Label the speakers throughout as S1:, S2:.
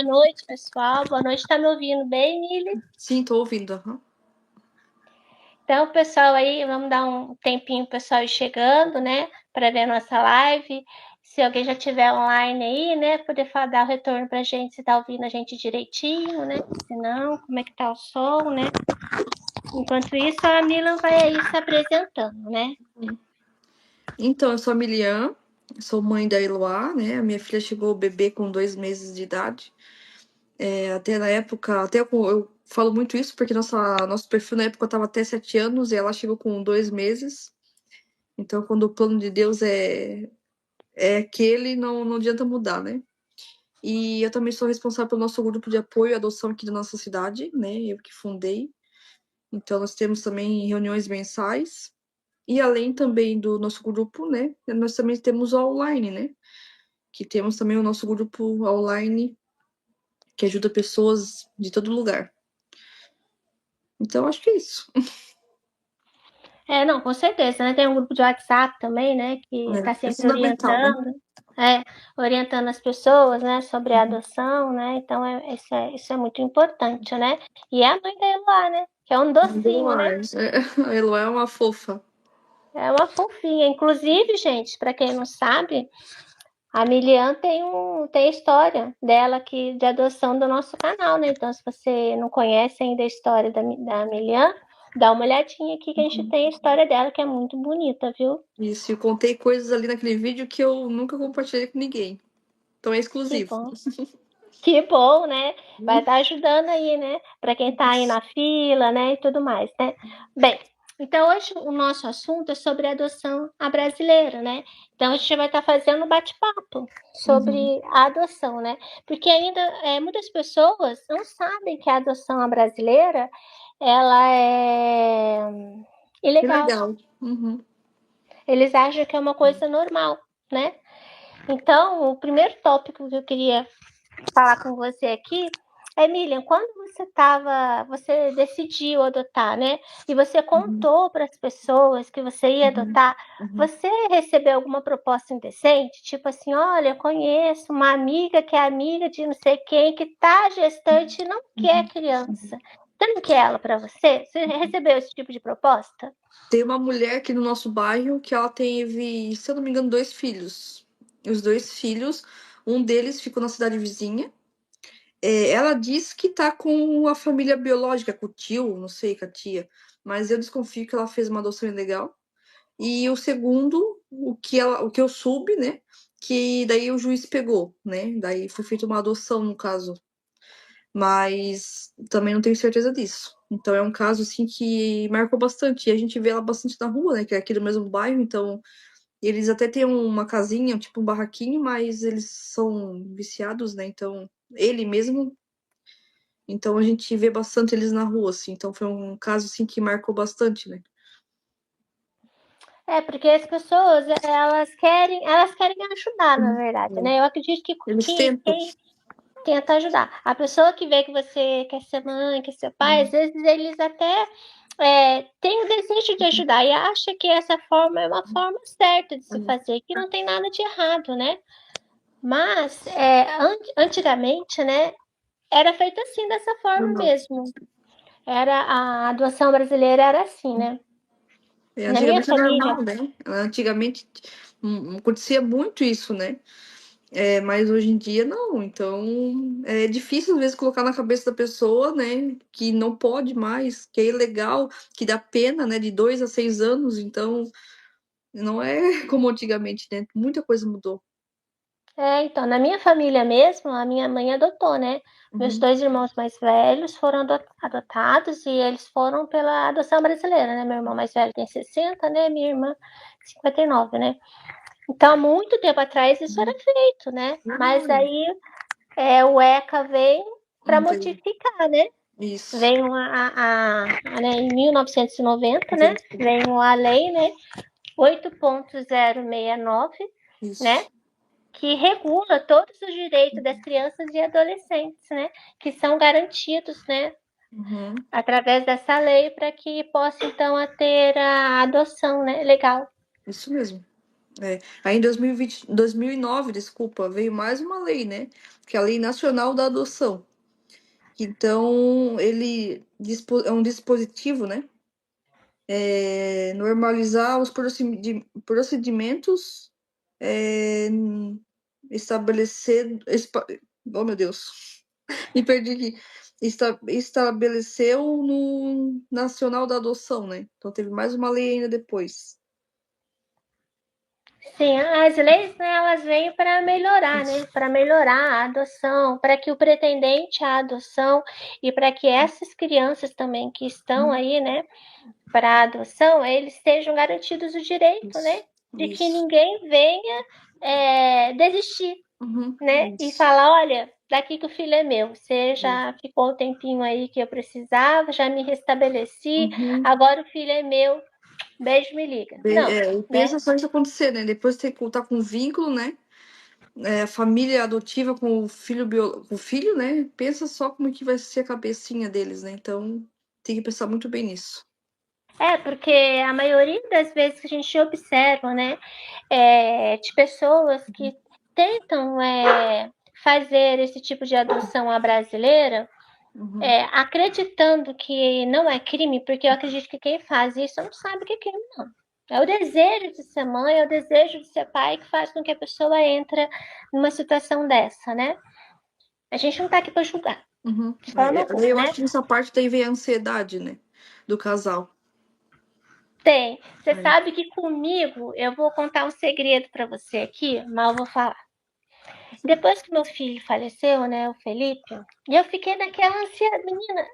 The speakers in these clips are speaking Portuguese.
S1: Boa noite, pessoal. Boa noite. Tá me ouvindo bem, Nili?
S2: Sim, tô ouvindo. Aham.
S1: Então, pessoal, aí, vamos dar um tempinho pro pessoal ir chegando, né? Para ver a nossa live. Se alguém já tiver online aí, né? Poder dar o retorno pra gente, se tá ouvindo a gente direitinho, né? Se não, como é que tá o som, né? Enquanto isso, a Mila vai aí se apresentando, né?
S2: Então, eu sou a Milian, sou mãe da Eloá, né? A minha filha chegou o bebê com 2 meses de idade. Até na época, eu falo muito isso porque nosso perfil na época tava até 7 anos e ela chegou com 2 meses. Então, quando o plano de Deus é aquele, não adianta mudar, né? E eu também sou responsável pelo nosso grupo de apoio à adoção aqui da nossa cidade, né? Eu que fundei. Então, nós temos também reuniões mensais. E além também do nosso grupo, né? Nós também temos o online, né? Que temos também o nosso grupo online que ajuda pessoas de todo lugar. Então, acho que é isso.
S1: Não, com certeza, né? Tem um grupo de WhatsApp também, né? Que está
S2: É
S1: sempre
S2: fundamental, né?
S1: orientando as pessoas, né? Sobre a adoção, né? Então, isso é muito importante, né? E é a mãe da Eloá, né? Que é um docinho, né?
S2: A Eloá é uma fofa.
S1: É uma fofinha. Inclusive, gente, para quem não sabe, a Milian tem história dela aqui de adoção do nosso canal, né? Então, se você não conhece ainda a história da Milian, dá uma olhadinha aqui que a gente tem a história dela, que é muito bonita, viu?
S2: Isso, eu contei coisas ali naquele vídeo que eu nunca compartilhei com ninguém. Então é
S1: Que
S2: exclusivo.
S1: bom. Que bom, né? Vai estar ajudando aí, né? Para quem está aí na fila, né? E tudo mais, né? Bem, então hoje o nosso assunto é sobre a adoção à brasileira, né? Então a gente vai estar fazendo um bate-papo
S2: Uhum.
S1: sobre a adoção, né? Porque ainda muitas pessoas não sabem que a adoção à brasileira ela é
S2: Que
S1: ilegal.
S2: legal. Uhum.
S1: Eles acham que é uma coisa normal, né? Então, o primeiro tópico que eu queria falar com você aqui, Emília, quando você decidiu adotar, né? E você
S2: Uhum.
S1: contou para as pessoas que você ia
S2: Uhum.
S1: adotar,
S2: Uhum.
S1: você recebeu alguma proposta indecente? Tipo assim, olha, eu conheço uma amiga que é amiga de não sei quem que tá gestante e não quer
S2: Uhum.
S1: criança. Você não quer ela para você? Você recebeu esse tipo de proposta?
S2: Tem uma mulher aqui no nosso bairro que ela teve, se eu não me engano, 2 filhos. Os 2 filhos, um deles ficou na cidade vizinha. Ela diz que tá com a família biológica, com o tio, não sei, com a tia, mas eu desconfio que ela fez uma adoção ilegal. E o segundo, o que eu soube, né? Que daí o juiz pegou, né? Daí foi feita uma adoção no caso, mas também não tenho certeza disso. Então é um caso assim que marcou bastante. E a gente vê ela bastante na rua, né? Que é aqui do mesmo bairro, então eles até têm uma casinha, tipo um barraquinho, mas eles são viciados, né? Então ele mesmo. Então a gente vê bastante eles na rua, assim. Então foi um caso assim que marcou bastante, né?
S1: Porque as pessoas, elas querem ajudar, na verdade,
S2: É.
S1: né? Eu acredito
S2: Eles
S1: que
S2: tentam.
S1: quem tenta ajudar. A pessoa que vê que você quer ser mãe, quer ser pai, às vezes eles até têm o desejo de ajudar e acha que essa forma é uma forma certa de se fazer, que não tem nada de errado, né? Mas, antigamente, né, era feito assim, dessa forma
S2: Não.
S1: mesmo. A adoção brasileira era assim, né? Na minha
S2: Antigamente é
S1: família,
S2: normal, né? Antigamente acontecia muito isso, né? Mas hoje em dia não. Então é difícil às vezes colocar na cabeça da pessoa, né? Que não pode mais, que é ilegal, que dá pena, né? De 2 a 6 anos. Então não é como antigamente, né? Muita coisa mudou.
S1: então, na minha família mesmo, a minha mãe adotou, né? Meus
S2: Uhum.
S1: 2 irmãos mais velhos foram adotados e eles foram pela adoção brasileira, né? Meu irmão mais velho tem 60, né? Minha irmã 59, né? Então, há muito tempo atrás isso era feito, né? Mas
S2: Ah,
S1: aí o ECA veio para
S2: veio.
S1: modificar, né?
S2: Isso.
S1: Veio né, em 1990, né? Veio a lei, né? 8.069, né?
S2: Isso.
S1: Que regula todos os direitos das crianças e adolescentes, né? Que são garantidos, né?
S2: Uhum.
S1: Através dessa lei para que possa então ter a adoção, né? Legal.
S2: Isso mesmo. Aí em 2020, 2009, desculpa, veio mais uma lei, né? que é a Lei Nacional da Adoção. Então, ele é um dispositivo, né? Normalizar os procedimentos, é, estabelecer. Oh, meu Deus, me perdi aqui. Estabeleceu no Nacional da Adoção, né? Então teve mais uma lei ainda depois.
S1: Sim, as leis, né, elas vêm para melhorar, né? Para melhorar a adoção, para que o pretendente à adoção e para que essas crianças também que estão aí, né, para adoção, eles sejam garantidos o direito, né? De que
S2: Isso.
S1: ninguém venha desistir, né? E
S2: Isso.
S1: falar, olha, daqui que o filho é meu. Você já ficou o tempinho aí que eu precisava, já me restabeleci, agora o filho é meu. Beijo, me liga. Não, né?
S2: Pensa só isso acontecer, né? Depois de ter que contar com vínculo, né? Família adotiva com com o filho, né? Pensa só como que vai ser a cabecinha deles, né? Então tem que pensar muito bem nisso.
S1: Porque a maioria das vezes que a gente observa, né, de pessoas que tentam fazer esse tipo de adoção à brasileira, acreditando que não é crime, porque eu acredito que quem faz isso não sabe o que é crime, não. É o desejo de ser mãe, é o desejo de ser pai que faz com que a pessoa entre numa situação dessa, né? A gente não tá aqui para julgar, de forma alguma,
S2: Eu
S1: né?
S2: acho que nessa parte daí vem a ansiedade, né? Do casal.
S1: Tem. Você sabe que comigo, eu vou contar um segredo para você aqui, mas eu vou falar. Depois que meu filho faleceu, né, o Felipe, e eu fiquei naquela ansiedade, menina,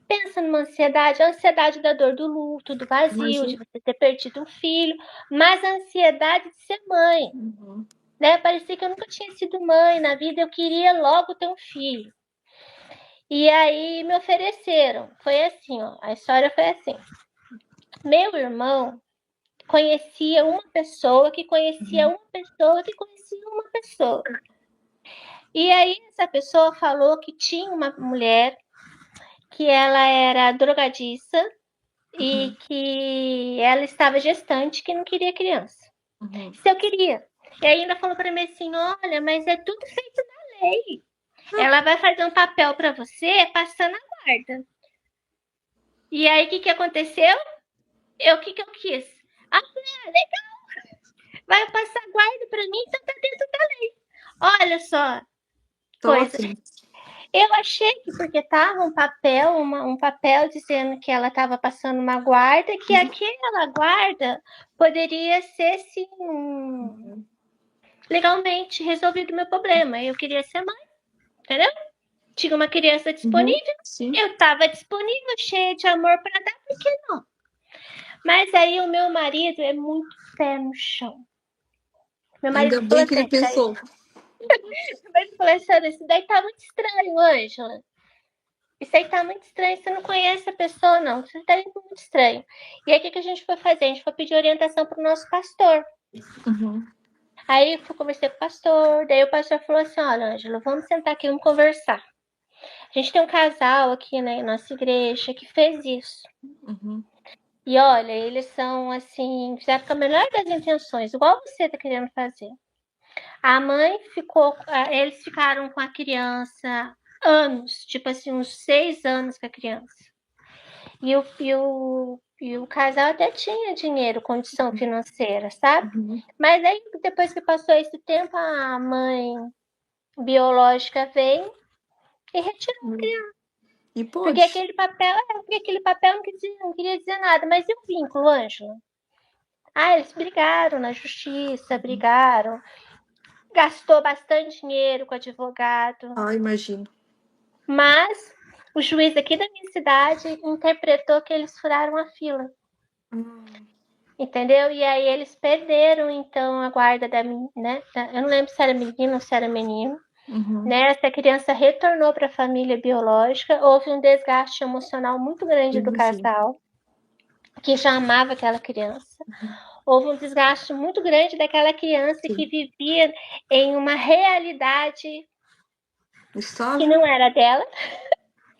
S1: pensa numa ansiedade, a ansiedade da dor do luto, do vazio, de você ter perdido um filho, mas a ansiedade de ser mãe, né? Parecia que eu nunca tinha sido mãe na vida, eu queria logo ter um filho. E aí me ofereceram, foi assim, ó, a história foi assim. Meu irmão conhecia uma pessoa que conhecia uma pessoa que conhecia uma pessoa. E aí essa pessoa falou que tinha uma mulher que ela era drogadiça e que ela estava gestante, que não queria criança. Se eu queria. E ainda falou para mim assim, olha, mas é tudo feito na lei. Ela vai fazer um papel para você passando a guarda. E aí o que aconteceu? O que eu quis? Ah, legal. Vai passar guarda para mim, então tá dentro da lei. Olha só,
S2: Tá
S1: coisa.
S2: ótimo.
S1: Eu achei que porque tava um papel dizendo que ela estava passando uma guarda, que aquela guarda poderia ser, sim, legalmente resolvido o meu problema. Eu queria ser mãe, entendeu? Tinha uma criança disponível, eu estava disponível, cheia de amor para dar, por que não? Mas aí o meu marido é muito pé no chão. Meu marido
S2: Ainda
S1: falou
S2: bem que ele
S1: assim,
S2: pensou.
S1: meu marido falou assim, isso daí tá muito estranho, Ângela. Isso aí tá muito estranho, você não conhece a pessoa, não. Isso tá muito estranho. E aí, o que a gente foi fazer? A gente foi pedir orientação pro nosso pastor. Aí, eu conversei com o pastor, daí o pastor falou assim, olha, Ângela, vamos sentar aqui, vamos conversar. A gente tem um casal aqui na nossa igreja que fez isso. E olha, eles são, assim, fizeram com a melhor das intenções, igual você tá querendo fazer. A mãe eles ficaram com a criança anos, tipo assim, uns 6 anos com a criança. E o casal até tinha dinheiro, condição financeira, sabe? Mas aí, depois que passou esse tempo, a mãe biológica veio e retirou a criança.
S2: E
S1: Porque
S2: pode.
S1: aquele papel não queria dizer nada. Mas e o vínculo, Ângela? Eles brigaram na justiça, brigaram. Gastou bastante dinheiro com advogado.
S2: Imagino.
S1: Mas o juiz aqui da minha cidade interpretou que eles furaram a fila. Entendeu? E aí eles perderam, então, a guarda da menina, né? Eu não lembro se era menino ou se era menino. Né? Essa criança retornou para a família biológica. Houve um desgaste emocional muito grande do casal, que já amava aquela criança. Houve um desgaste muito grande daquela criança que vivia em uma realidade que não era dela.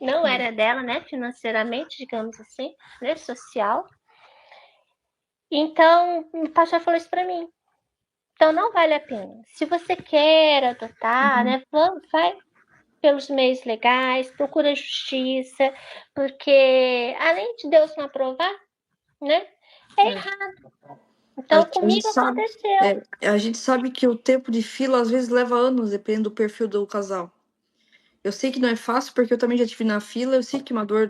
S1: Não era dela, né? Financeiramente, digamos assim, né? Social. Então, o pastor falou isso para mim. Então não vale a pena. Se você quer adotar, né, vai pelos meios legais, procura justiça, porque além de Deus não aprovar, né, é errado. Então
S2: A gente
S1: comigo
S2: sabe,
S1: aconteceu.
S2: a gente sabe que o tempo de fila às vezes leva anos, dependendo do perfil do casal. Eu sei que não é fácil, porque eu também já estive na fila, eu sei que é uma dor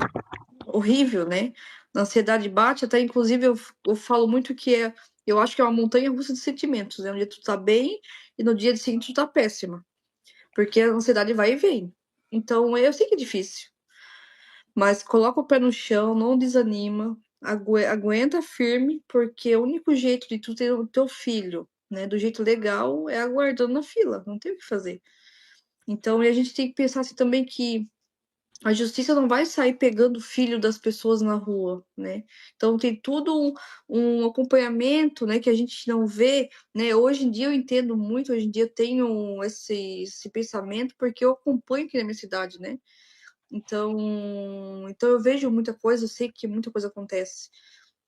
S2: horrível, né? A ansiedade bate, até inclusive eu falo muito que eu acho que é uma montanha russa de sentimentos, né? Um dia tu tá bem e no dia seguinte tu tá péssima, porque a ansiedade vai e vem. Então eu sei que é difícil, mas coloca o pé no chão, não desanima, aguenta firme, porque o único jeito de tu ter o teu filho, né, do jeito legal é aguardando na fila, não tem o que fazer. Então a gente tem que pensar assim também que a justiça não vai sair pegando o filho das pessoas na rua, né? Então tem tudo um acompanhamento, né, que a gente não vê, né? Hoje em dia eu entendo muito, hoje em dia eu tenho esse pensamento porque eu acompanho aqui na minha cidade, né? Então eu vejo muita coisa, eu sei que muita coisa acontece.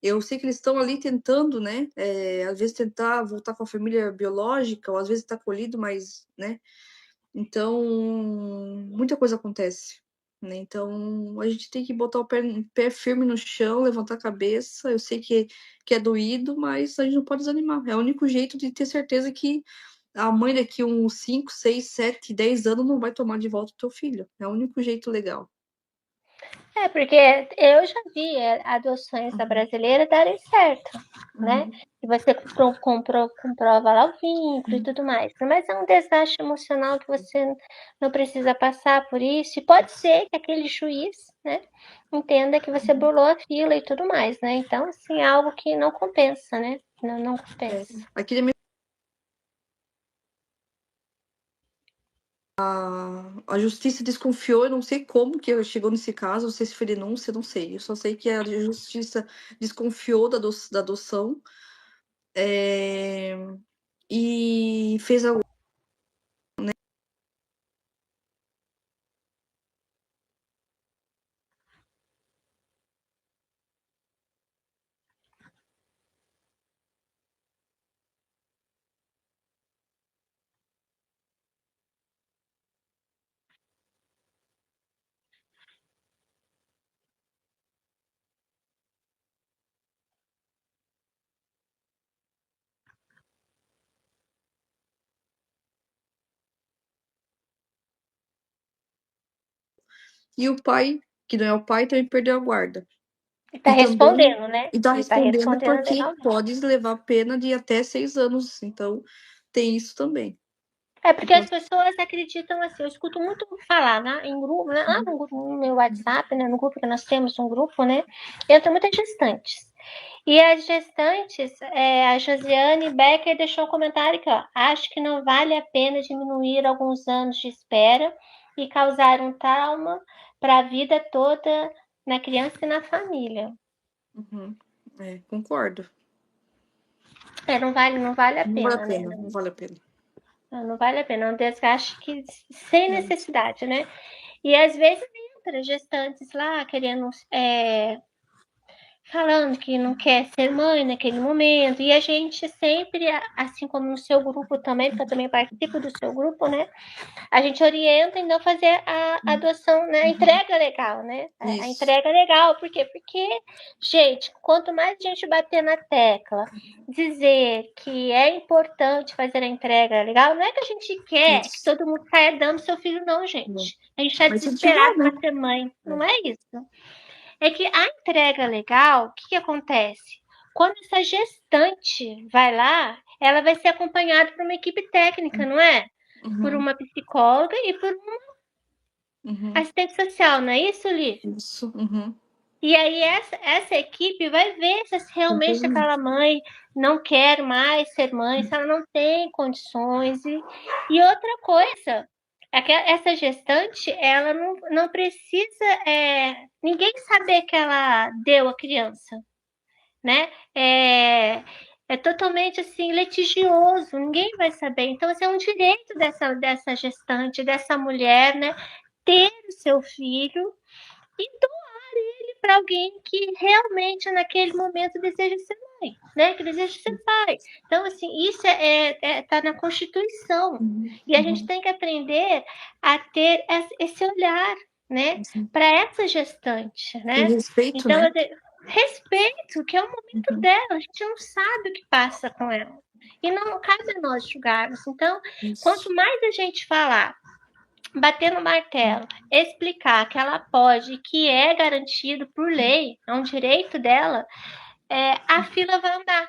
S2: Eu sei que eles estão ali tentando, né? Às vezes tentar voltar com a família biológica, ou às vezes está acolhido, mas, né? Então, muita coisa acontece, né? Então, a gente tem que botar o pé firme no chão, levantar a cabeça. Eu sei que é doído, mas a gente não pode desanimar. É o único jeito de ter certeza que a mãe daqui uns 5, 6, 7, 10 anos não vai tomar de volta o teu filho. É o único jeito legal.
S1: Porque eu já vi adoções da brasileira darem certo, né?
S2: Uhum.
S1: E você comprova lá o vínculo e tudo mais. Mas é um desgaste emocional que você não precisa passar por isso. E pode ser que aquele juiz, né, entenda que você bolou a fila e tudo mais, né? Então, assim, é algo que não compensa, né? Não compensa.
S2: Aqui na minha a justiça desconfiou, eu não sei como que chegou nesse caso, não sei se foi denúncia, não sei. Eu só sei que a justiça desconfiou da adoção, é, e fez a. E o pai, que não é o pai, também perdeu a guarda.
S1: E tá
S2: E também
S1: respondendo, né?
S2: está
S1: E tá
S2: respondendo
S1: respondendo
S2: porque
S1: legalmente.
S2: pode levar pena de até 6 anos. Então, tem isso também.
S1: É porque
S2: Então,
S1: as pessoas acreditam assim, eu escuto muito falar, né, em grupo, né, lá no meu WhatsApp, né, no grupo que nós temos um grupo, né, entra muitas gestantes. E as gestantes, a Josiane Becker deixou um comentário aqui, ó, acho que não vale a pena diminuir alguns anos de espera e causar um trauma para a vida toda na criança e na família.
S2: concordo.
S1: Não vale a
S2: Não vale a
S1: pena, né?
S2: pena, não vale a pena.
S1: Não vale a pena, é um desgaste que sem
S2: É.
S1: necessidade, né? E às vezes entra gestantes lá querendo, falando que não quer ser mãe naquele momento, e a gente sempre, assim como no seu grupo também, porque eu também participo do seu grupo, né? A gente orienta em não fazer a adoção, né? A entrega legal, né? A
S2: Isso.
S1: entrega legal, por quê? Porque, gente, quanto mais a gente bater na tecla, dizer que é importante fazer a entrega legal, não é que a gente quer que
S2: Isso.
S1: todo mundo saia dando seu filho, não, gente. A gente está
S2: Vai incentivar,
S1: desesperado
S2: né?
S1: para ser mãe.
S2: É.
S1: Não é isso. É que a entrega legal, o que acontece? Quando essa gestante vai lá, ela vai ser acompanhada por uma equipe técnica, não é? Por
S2: Uhum.
S1: uma psicóloga e por um
S2: Uhum.
S1: assistente social, não é isso, Li?
S2: Isso. Uhum.
S1: E aí essa equipe vai ver se realmente
S2: Uhum.
S1: aquela mãe não quer mais ser mãe, se ela não tem condições. E outra coisa, é que essa gestante, ela não precisa ninguém saber que ela deu a criança, né? É totalmente assim litigioso, ninguém vai saber. Então, esse é um direito dessa gestante, dessa mulher, né? Ter o seu filho e doar ele para alguém que realmente naquele momento deseja ser pai, né? Que deseja ser pai. Então, assim, isso tá na Constituição. E a gente tem que aprender a ter esse olhar, né? Para essa gestante,
S2: E
S1: né?
S2: respeito,
S1: Então,
S2: né?
S1: respeito, que é o momento dela. A gente não sabe o que passa com ela. E não cabe a nós julgarmos. Então, quanto mais a gente falar, bater no martelo, explicar que ela pode, que é garantido por lei, é um direito dela, a fila vai andar,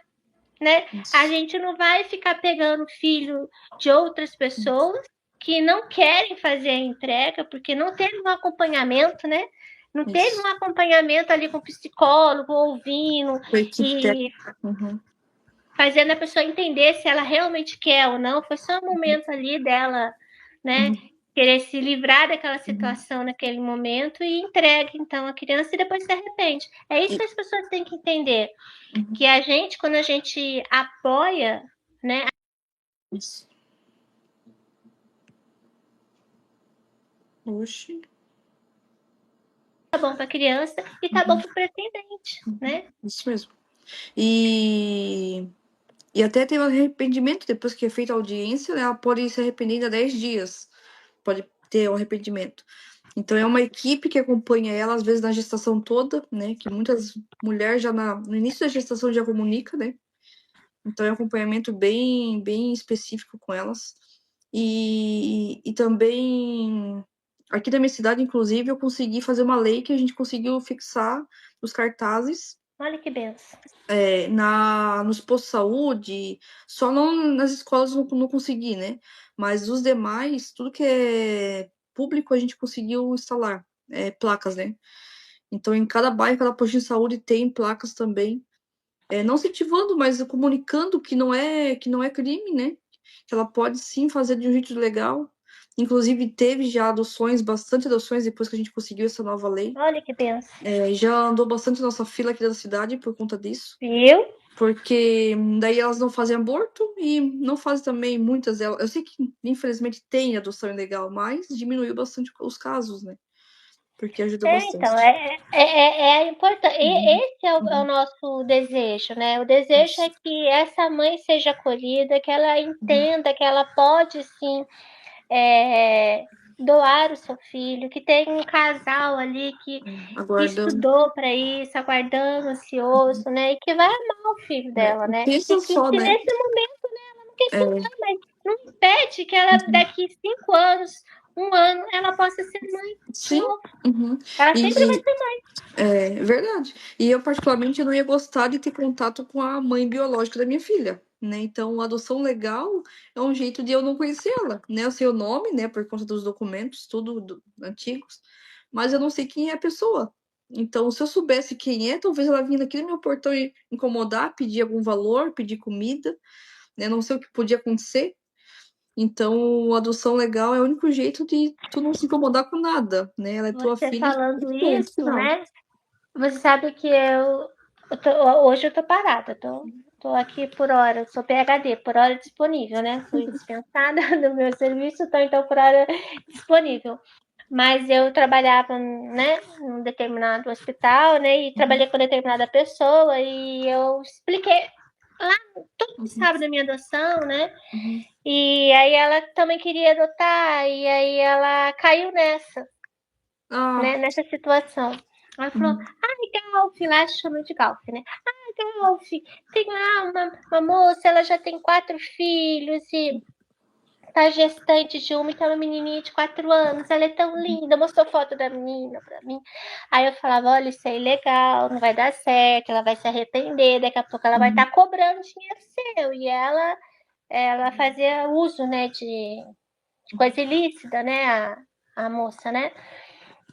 S1: né? A gente não vai ficar pegando filho de outras pessoas que não querem fazer a entrega, porque não teve um acompanhamento, né? Não teve um acompanhamento ali com o psicólogo, ouvindo e fazendo a pessoa entender se ela realmente quer ou não. Foi só um momento ali dela, né? Querer se livrar daquela situação naquele momento e entrega, então, a criança e depois se arrepende. É isso que as pessoas têm que entender. Que a gente, quando a gente apoia, né?
S2: Isso. Oxi.
S1: Tá bom para a criança e tá bom para o pretendente, né?
S2: Isso mesmo. E até tem um arrependimento depois que é feita a audiência, né? Ela pode se arrepender ainda 10 dias. Pode ter um arrependimento. Então é uma equipe que acompanha ela, às vezes, na gestação toda, né? Que muitas mulheres já no início da gestação já comunica, né? Então é um acompanhamento bem, bem específico com elas. E também, aqui da minha cidade, inclusive, eu consegui fazer uma lei que a gente conseguiu fixar os cartazes.
S1: Olha que benção.
S2: Nos postos de saúde, só não nas escolas não consegui, né? Mas os demais, tudo que é público, a gente conseguiu instalar placas, né? Então, em cada bairro, cada posto de saúde tem placas também. Não incentivando, mas comunicando que não é crime, né? Que ela pode sim fazer de um jeito legal. Inclusive, teve já adoções, bastante adoções, depois que a gente conseguiu essa nova lei.
S1: Olha que benção.
S2: Já andou bastante nossa fila aqui da cidade por conta disso.
S1: Viu?
S2: Porque daí elas não fazem aborto e não fazem também muitas delas. Eu sei que, infelizmente, tem adoção ilegal, mas diminuiu bastante os casos, né? Porque ajuda bastante.
S1: Então, é importante. Esse é o nosso desejo, né? O desejo é que essa mãe seja acolhida, que ela entenda que ela pode sim doar o seu filho, que tem um casal ali que estudou para isso, aguardando, ansioso, né? E que vai amar o filho dela, né?
S2: Pensa
S1: E que
S2: só,
S1: se
S2: né?
S1: nesse momento, né, ela não quer estudar, mas não impede que ela daqui 5 anos, 1 ano, ela possa ser mãe.
S2: Sim.
S1: Ela sempre vai ser mãe.
S2: É verdade. E eu, particularmente, eu não ia gostar de ter contato com a mãe biológica da minha filha, né? Então, a adoção legal é um jeito de eu não conhecê-la, né? Eu sei o nome, né? Por conta dos documentos, tudo antigos, mas eu não sei quem é a pessoa. Então, se eu soubesse quem é, talvez ela vinha aqui no meu portão e incomodar, pedir algum valor, pedir comida, né? Não sei o que podia acontecer. Então, a adoção legal é o único jeito de tu não se incomodar com nada, né? Ela é tua
S1: Você
S2: filha,
S1: falando
S2: ponto
S1: isso,
S2: final.
S1: né? Você sabe que hoje eu tô parada, tô aqui por hora, eu sou PhD, por hora disponível, né? Fui dispensada do meu serviço, tô então por hora disponível. Mas eu trabalhava, né, num determinado hospital, né, e trabalhei com determinada pessoa e eu expliquei lá, todo mundo sabe da minha adoção, né? E aí ela também queria adotar e aí ela caiu né, nessa situação. Ela falou, Galf, lá chama de Galf, né? Galf, tem lá uma moça, ela já tem 4 filhos e tá gestante de uma, então é uma menininha de 4 anos, ela é tão linda, mostrou foto da menina pra mim. Aí eu falava, olha, isso é ilegal, não vai dar certo, ela vai se arrepender, daqui a pouco ela vai estar cobrando dinheiro seu. E ela fazia uso, né, de coisa ilícita, né, a moça, né?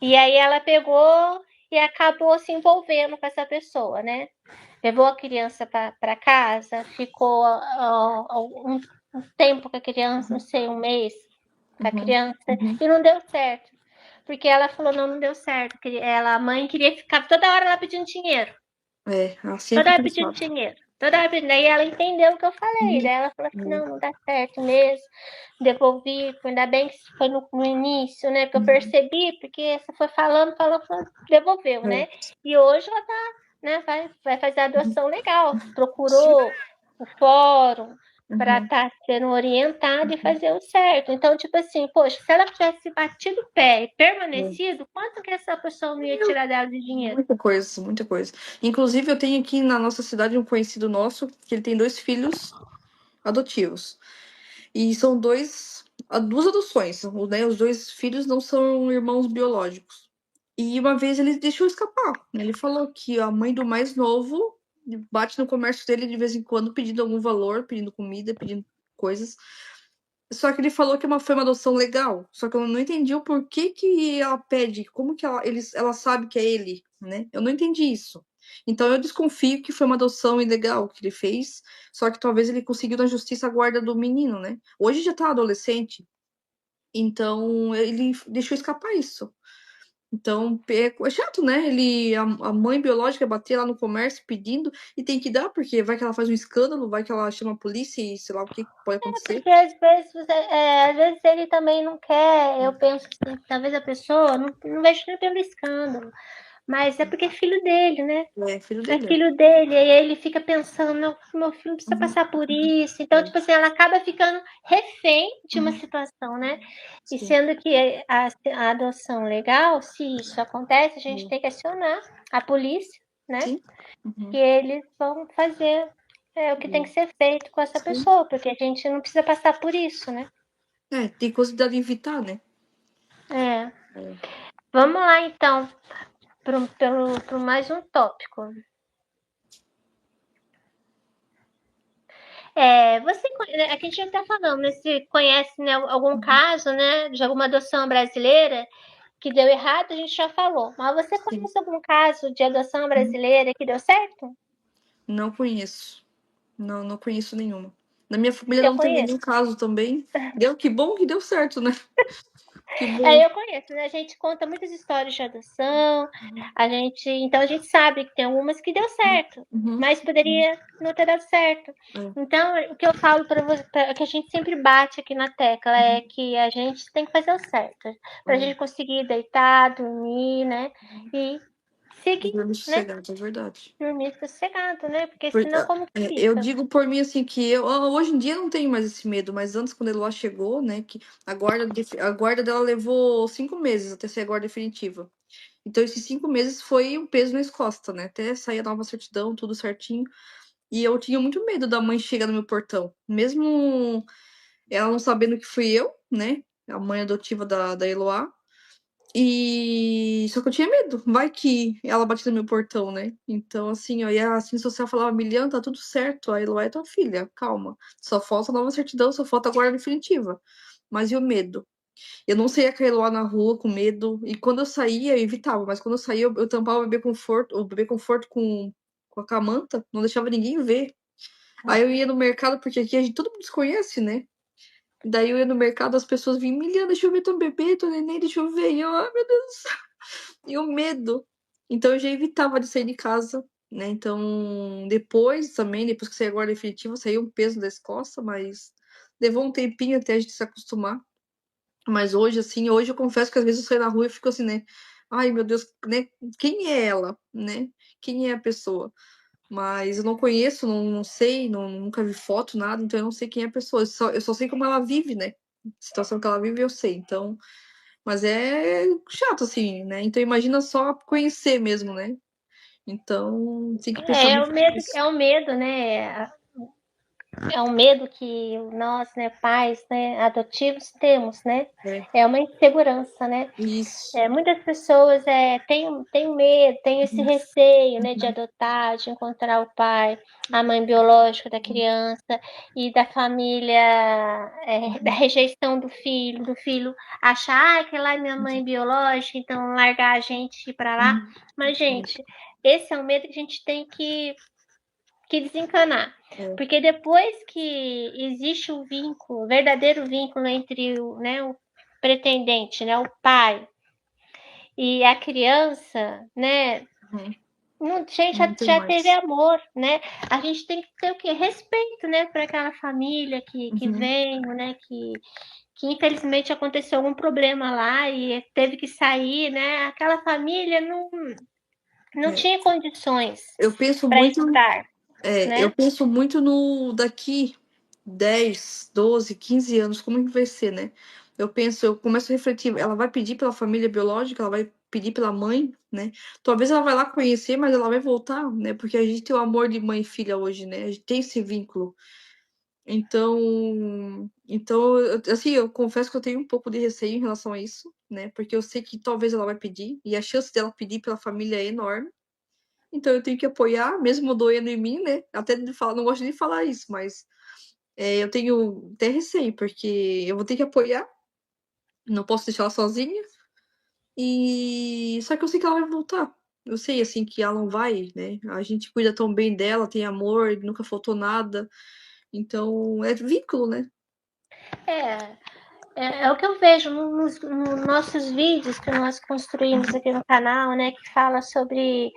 S1: E aí ela pegou e acabou se envolvendo com essa pessoa, né? Levou a criança para casa, ficou um tempo com a criança, não sei, 1 mês com a criança, e não deu certo. Porque ela falou, não deu certo. A mãe queria ficar toda hora lá pedindo dinheiro.
S2: Assim é
S1: Toda hora pedindo
S2: complicado.
S1: dinheiro. Toda hora pedindo. Daí ela entendeu o que eu falei. Daí ela falou assim, não dá certo mesmo. Devolvi, ainda bem que foi no início, né? Que eu percebi, porque você foi falando, devolveu, né? E hoje ela tá né, vai fazer a adoção legal,
S2: Sim.
S1: procurou o fórum para
S2: Uhum.
S1: estar sendo orientada e fazer o certo. Então, tipo assim, poxa, se ela tivesse batido o pé e permanecido, quanto que essa pessoa não ia tirar dela de dinheiro?
S2: Muita coisa, muita coisa. Inclusive, eu tenho aqui na nossa cidade um conhecido nosso que ele tem 2 filhos adotivos. E são duas adoções, né? Os 2 filhos não são irmãos biológicos. E uma vez ele deixou escapar, né? Ele falou que a mãe do mais novo bate no comércio dele de vez em quando pedindo algum valor, pedindo comida, pedindo coisas. Só que ele falou que foi uma adoção legal. Só que eu não entendi o porquê que ela pede, como que ela sabe que é ele, né? Eu não entendi isso. Então eu desconfio que foi uma adoção ilegal que ele fez. Só que talvez ele conseguiu na justiça a guarda do menino, né? Hoje já tá adolescente. Então ele deixou escapar isso. Então é chato, né? A mãe biológica bater lá no comércio pedindo e tem que dar, porque vai que ela faz um escândalo, vai que ela chama a polícia e sei lá o que pode acontecer.
S1: Porque às vezes ele também não quer, eu penso assim, talvez a pessoa não veja nem pelo escândalo, mas é porque é filho dele, né?
S2: É, filho
S1: É
S2: dele.
S1: filho dele, e aí ele fica pensando, meu filho precisa
S2: Uhum.
S1: passar por isso. Então, tipo assim, ela acaba ficando refém de uma situação, né? E
S2: Sim.
S1: sendo que a adoção legal, se isso acontece, a gente tem que acionar a polícia, né?
S2: Sim.
S1: Que
S2: Uhum.
S1: eles vão fazer o que tem que ser feito com essa
S2: Sim.
S1: pessoa, porque a gente não precisa passar por isso, né?
S2: É, tem coisa que dá de evitar, né?
S1: É.
S2: É.
S1: Vamos lá, então, para mais um tópico. Aqui a gente já está falando, né? Se conhece, né, algum caso, né, de alguma adoção brasileira que deu errado, a gente já falou. Mas você
S2: Sim.
S1: conhece algum caso de adoção brasileira que deu certo?
S2: Não conheço. Não, não conheço nenhuma. Na minha família
S1: Eu
S2: não teve
S1: conheço.
S2: nenhum caso também. Que bom que deu certo, né? Que bom.
S1: Eu conheço, né? A gente conta muitas histórias de adoção, então a gente sabe que tem algumas que deu certo,
S2: Uhum.
S1: mas poderia não ter dado certo.
S2: É.
S1: Então, o que eu falo para você, que a gente sempre bate aqui na tecla é que a gente tem que fazer o certo, para a
S2: É.
S1: gente conseguir deitar, dormir, né? E seguir,
S2: Dormir
S1: né?
S2: sossegado, é verdade.
S1: Dormir sossegado, né? Porque senão como que
S2: Eu
S1: fica?
S2: digo por mim assim que hoje em dia não tenho mais esse medo, mas antes quando ele lá chegou, né, que a guarda dela levou 5 meses até ser a guarda definitiva. Então esses 5 meses foi um peso nas costas, né, até sair a nova certidão, tudo certinho. E eu tinha muito medo da mãe chegar no meu portão, mesmo ela não sabendo que fui eu, né, a mãe adotiva da Eloá. E só que eu tinha medo, vai que ela bate no meu portão, né? Então, assim, ó, e a assistente social falava: Milian, tá tudo certo, a Eloá é tua filha, calma. Só falta a nova certidão, só falta a guarda definitiva. Mas e o medo? Eu não saía com a Eloá na rua com medo, e quando eu saía, eu evitava, mas quando eu saía, eu tampava o bebê conforto com a camanta, não deixava ninguém ver. Aí eu ia no mercado, porque aqui a gente todo mundo se conhece, né? Daí eu ia no mercado, as pessoas vinham: Milian, deixa eu ver teu bebê, teu neném, deixa eu ver. E eu, ai meu Deus. E o medo. Então eu já evitava de sair de casa, né? Então, depois também, depois que saí agora definitivo, saiu um peso das costas, mas levou um tempinho até a gente se acostumar. Mas hoje, assim, hoje eu confesso que às vezes eu saio na rua e fico assim, né? Ai, meu Deus, né? Quem é ela, né? Quem é a pessoa? Mas eu não conheço, não sei, nunca vi foto, nada, então eu não sei quem é a pessoa. Eu só sei como ela vive, né? A situação que ela vive, eu sei. Então, mas é chato, assim, né? Então imagina só conhecer mesmo, né? Então tem que pensar muito nisso.
S1: É o medo, né? É um medo que nós, né, pais, né, adotivos temos, né?
S2: É,
S1: É uma insegurança, né?
S2: isso.
S1: Muitas pessoas têm medo, têm esse
S2: Uhum,
S1: receio, né, de
S2: uhum,
S1: adotar, de encontrar o pai, a mãe biológica da criança e da família, da
S2: uhum,
S1: rejeição do filho achar que lá é minha mãe biológica, então largar a gente e ir para lá.
S2: uhum.
S1: Mas, gente, esse é um medo que a gente tem que desencanar.
S2: É,
S1: Porque depois que existe o vínculo, o verdadeiro vínculo entre o pretendente, né, o pai e a criança, né,
S2: uhum.
S1: não, a gente
S2: Não tem
S1: já teve
S2: mais.
S1: amor, né? A gente tem que ter o quê? Respeito, né, para aquela família que
S2: Uhum,
S1: vem, né, que infelizmente aconteceu algum problema lá e teve que sair, né? Aquela família não tinha condições
S2: Eu penso
S1: para
S2: muito,
S1: estar,
S2: eu
S1: né?
S2: penso muito no daqui 10, 12, 15 anos, como que vai ser, né? Eu começo a refletir, ela vai pedir pela família biológica, ela vai pedir pela mãe, né? Talvez ela vai lá conhecer, mas ela vai voltar, né? Porque a gente tem o amor de mãe e filha hoje, né? A gente tem esse vínculo. Assim, eu confesso que eu tenho um pouco de receio em relação a isso, né? Porque eu sei que talvez ela vai pedir, e a chance dela pedir pela família é enorme. Então eu tenho que apoiar, mesmo doendo em mim, né? Até de falar, não gosto de falar isso, mas eu tenho até receio, porque eu vou ter que apoiar, não posso deixar ela sozinha. E só que eu sei que ela vai voltar. Eu sei assim que ela não vai, né? A gente cuida tão bem dela, tem amor, nunca faltou nada. Então é vínculo, né?
S1: É, é o que eu vejo nos nossos vídeos que nós construímos aqui no canal, né? Que fala sobre,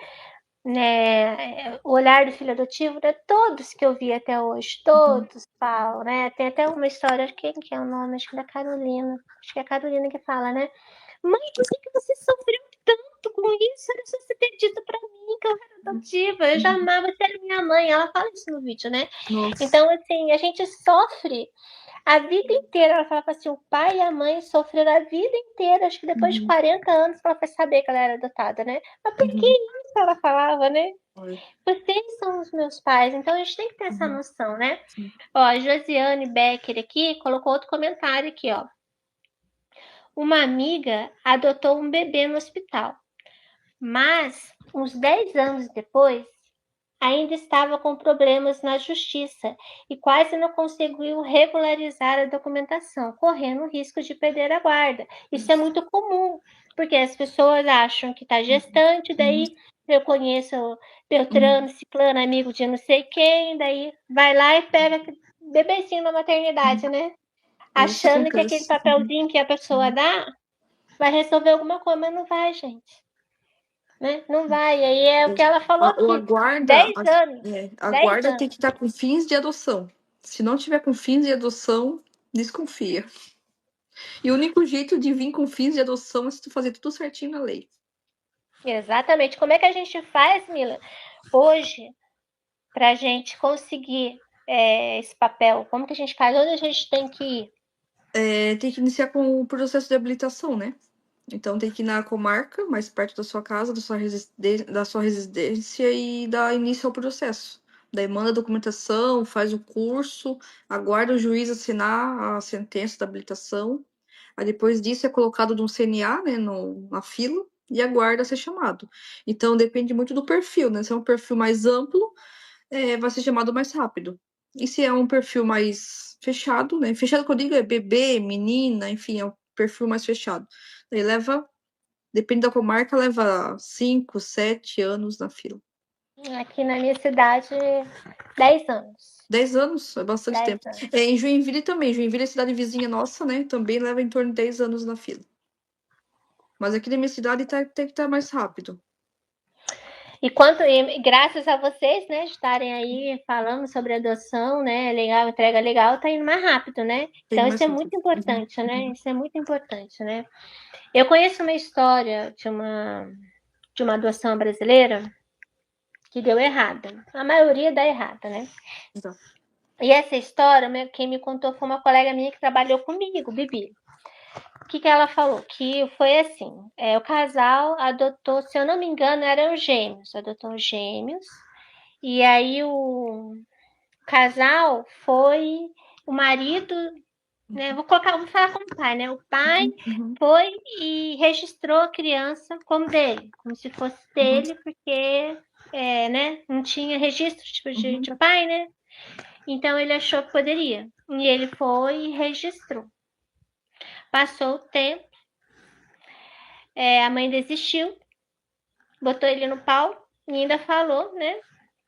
S1: né, o olhar do filho adotivo, né? Todos que eu vi até hoje, todos falam, né? Tem até uma história, quem que é o nome? Acho que é da Carolina. Acho que é a Carolina que fala, né? Mãe, por que você sofreu tanto com isso? Era só você ter dito pra mim que eu era adotiva. Eu já amava, você era minha mãe. Ela fala isso no vídeo, né?
S2: Nossa.
S1: Então, assim, a gente sofre a vida inteira. Ela falava assim, o pai e a mãe sofreram a vida inteira. Acho que depois de
S2: Uhum,
S1: 40 anos ela foi saber que ela era adotada, né? Mas por que
S2: uhum,
S1: isso ela falava, né?
S2: é,
S1: Vocês são os meus pais. Então, a gente tem que ter essa
S2: uhum,
S1: noção, né?
S2: sim.
S1: Ó, a Josiane Becker aqui colocou outro comentário aqui, ó. Uma amiga adotou um bebê no hospital, mas uns 10 anos depois ainda estava com problemas na justiça e quase não conseguiu regularizar a documentação, correndo o risco de perder a guarda. Isso é muito comum, porque as pessoas acham que está gestante,
S2: Uhum,
S1: daí eu conheço
S2: uhum.
S1: Beltrano, Ciclano, amigo de não sei quem, daí vai lá e pega bebezinho na maternidade, né?
S2: É isso que
S1: Achando que aquele
S2: acontece.
S1: papelzinho que a pessoa dá vai resolver alguma coisa, mas não vai, gente. Né? Não vai. Aí é o que ela falou
S2: O
S1: aqui.
S2: aguarda,
S1: 10 anos.
S2: a
S1: 10
S2: guarda tem
S1: anos.
S2: que estar com fins de adoção. Se não tiver com fins de adoção, desconfia. E o único jeito de vir com fins de adoção é se tu fazer tudo certinho na lei.
S1: Exatamente. Como é que a gente faz, Mila, hoje, para a gente conseguir esse papel? Como que a gente faz? Onde a gente tem que ir?
S2: Tem que iniciar com o processo de habilitação, né? Então tem que ir na comarca, mais perto da sua casa, da sua residência e dar início ao processo. Daí manda a documentação, faz o curso, aguarda o juiz assinar a sentença da habilitação. Aí depois disso é colocado num CNA, né, na fila, e aguarda ser chamado. Então depende muito do perfil, né? Se é um perfil mais amplo, vai ser chamado mais rápido. E se é um perfil mais fechado, né? Fechado que eu digo é bebê, menina, enfim, é um perfil mais fechado. Daí leva, depende da comarca, leva 5, 7 anos na fila.
S1: Aqui na minha cidade, 10 anos.
S2: 10 anos é bastante
S1: 10
S2: tempo.
S1: anos.
S2: Em Joinville também. Joinville é cidade vizinha nossa, né? Também leva em torno de 10 anos na fila. Mas aqui na minha cidade tem que estar mais rápido.
S1: E graças a vocês, né, de estarem aí falando sobre adoção, né, legal, entrega legal, tá indo mais rápido, né?
S2: Tem
S1: Então isso
S2: mais
S1: é
S2: rápido.
S1: muito
S2: Uhum.
S1: importante, né? Isso é muito importante, né? Eu conheço uma história de uma adoção brasileira que deu errada. A maioria dá errada, né?
S2: Exato.
S1: E essa história, quem me contou foi uma colega minha que trabalhou comigo, Bibi. O que ela falou? Que foi assim: o casal adotou, se eu não me engano, eram gêmeos, adotou gêmeos. E aí o casal foi, o marido, né? Vou falar como pai, né? O pai
S2: Uhum.
S1: foi e registrou a criança como dele, como se fosse
S2: Uhum.
S1: dele, porque né? Não tinha registro tipo,
S2: Uhum.
S1: de pai, né? Então ele achou que poderia. E ele foi e registrou. Passou o tempo, a mãe desistiu, botou ele no pau e ainda falou, né?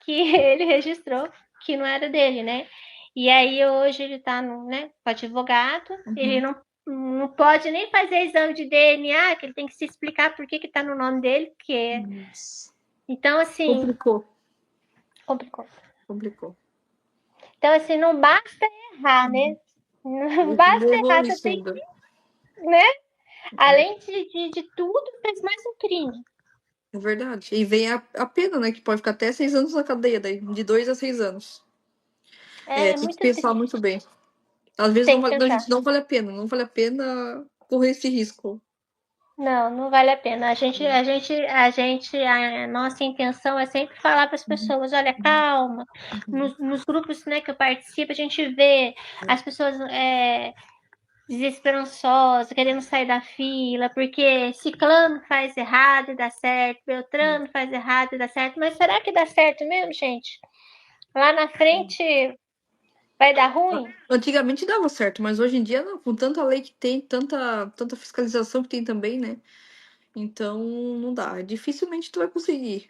S1: Que ele registrou que não era dele, né? E aí hoje ele tá no, né, com advogado, ele
S2: Uhum.
S1: não pode nem fazer exame de DNA, que ele tem que se explicar por que tá no nome dele, que
S2: Nossa.
S1: então assim,
S2: Complicou.
S1: complicou.
S2: Complicou.
S1: Então assim, não basta errar, né?
S2: Uhum.
S1: Não basta
S2: Levou
S1: errar, você
S2: isso
S1: tem
S2: ainda.
S1: que, né?
S2: É.
S1: Além de tudo, fez mais um crime.
S2: É verdade. E vem a pena, né? Que pode ficar até 6 anos na cadeia, daí, de 2 a 6 anos.
S1: É
S2: Tem que
S1: muito
S2: pensar muito
S1: triste.
S2: bem. Às vezes
S1: Tem que
S2: a
S1: pensar.
S2: gente não vale a pena, não vale a pena correr esse risco.
S1: Não, não vale a pena. A nossa intenção é sempre falar para as
S2: Uhum,
S1: pessoas, olha,
S2: uhum,
S1: calma.
S2: uhum.
S1: Nos grupos, né, que eu participo, a gente vê as pessoas desesperançosas, querendo sair da fila, porque ciclano faz errado e dá certo, Beltrano faz errado e dá certo. Mas será que dá certo mesmo, gente? Lá na frente vai dar ruim?
S2: Antigamente dava certo, mas hoje em dia não, com tanta lei que tem, tanta fiscalização que tem também, né? Então não dá. Dificilmente tu vai conseguir.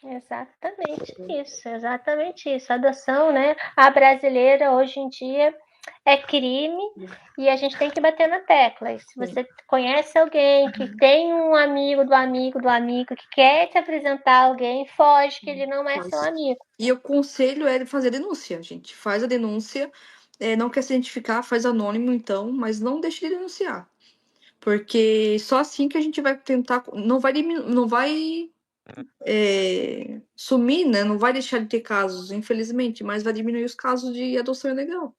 S1: Exatamente isso. A adoção, né? A brasileira hoje em dia é crime e a gente tem que bater na tecla. E se
S2: É.
S1: você conhece alguém que tem um amigo do amigo do amigo que quer te apresentar alguém, foge que ele não é seu
S2: Faz.
S1: amigo.
S2: E o conselho é fazer a denúncia, gente. Faz a denúncia. Não quer se identificar, faz anônimo, então, mas não deixe de denunciar. Porque só assim que a gente vai tentar. Não vai sumir, né? Não vai deixar de ter casos, infelizmente, mas vai diminuir os casos de adoção ilegal.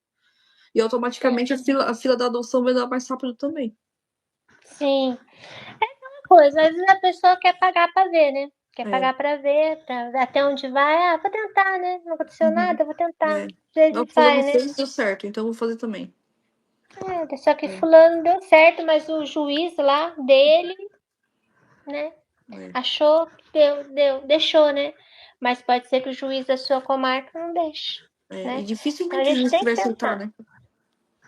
S2: E
S1: Sim,
S2: automaticamente a fila da adoção vai dar mais rápido também.
S1: sim. Coisa, às vezes a pessoa quer pagar para ver, né? Quer
S2: É.
S1: pagar para ver, até onde vai. Ah, vou tentar, né? Não aconteceu
S2: Uhum.
S1: nada, vou tentar.
S2: É.
S1: Às vezes
S2: Fulano
S1: vai, né?
S2: fez, deu certo, então eu vou fazer também.
S1: Só que
S2: É.
S1: fulano deu certo, mas o juiz lá dele, né?
S2: É.
S1: Achou que deixou, né? Mas pode ser que o juiz da sua comarca não deixe,
S2: E
S1: né? Então a
S2: dificilmente o
S1: gente
S2: juiz
S1: tem
S2: vai
S1: que
S2: aceitar,
S1: tentar,
S2: né?